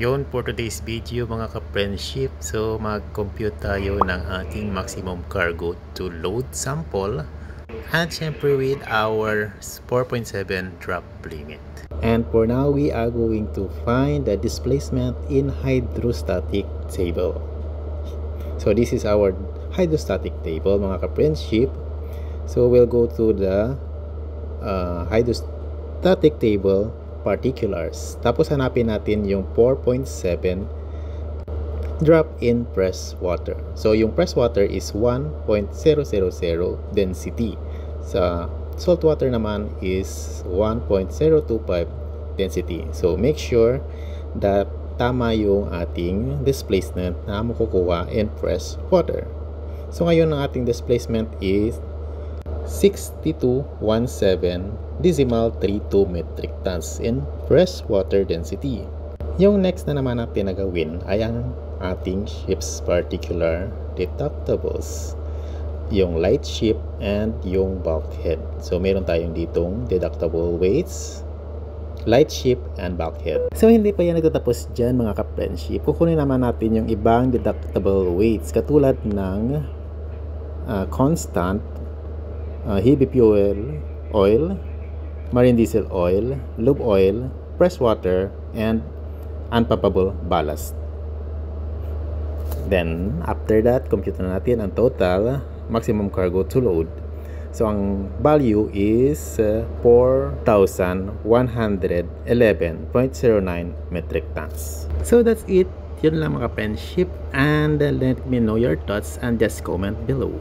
Yon for today's video mga ka-friendship. So mag-compute tayo ng ating maximum cargo to load sample and syempre with our 4.7 drop limit. And for now, we are going to find the displacement in hydrostatic table. So this is our hydrostatic table mga ka-friendship. So we'll go to the hydrostatic table particulars. Tapos hanapin natin yung 4.7 drop in press water. So yung press water is 1.000 density. Sa salt water naman is 1.025 density. So make sure that tama yung ating displacement na makukuha in press water. So ngayon ang ating displacement is 6217.32 metric tons in fresh water density. Yung next na naman na pinagawin ay ang ating ship's particular deductibles. Yung light ship and yung bulkhead. So meron tayong ditong deductible weights, light ship and bulkhead. So hindi pa yan nagtatapos dyan mga ka-friendship. Kukunin naman natin yung ibang deductible weights katulad ng constant heavy fuel oil, marine diesel oil, lube oil, fresh water, and unpumpable ballast. Then, after that, compute na natin ang total maximum cargo to load. So, ang value is 4,111.09 metric tons. So, that's it. Yun lang mga friendship. And let me know your thoughts and just comment below.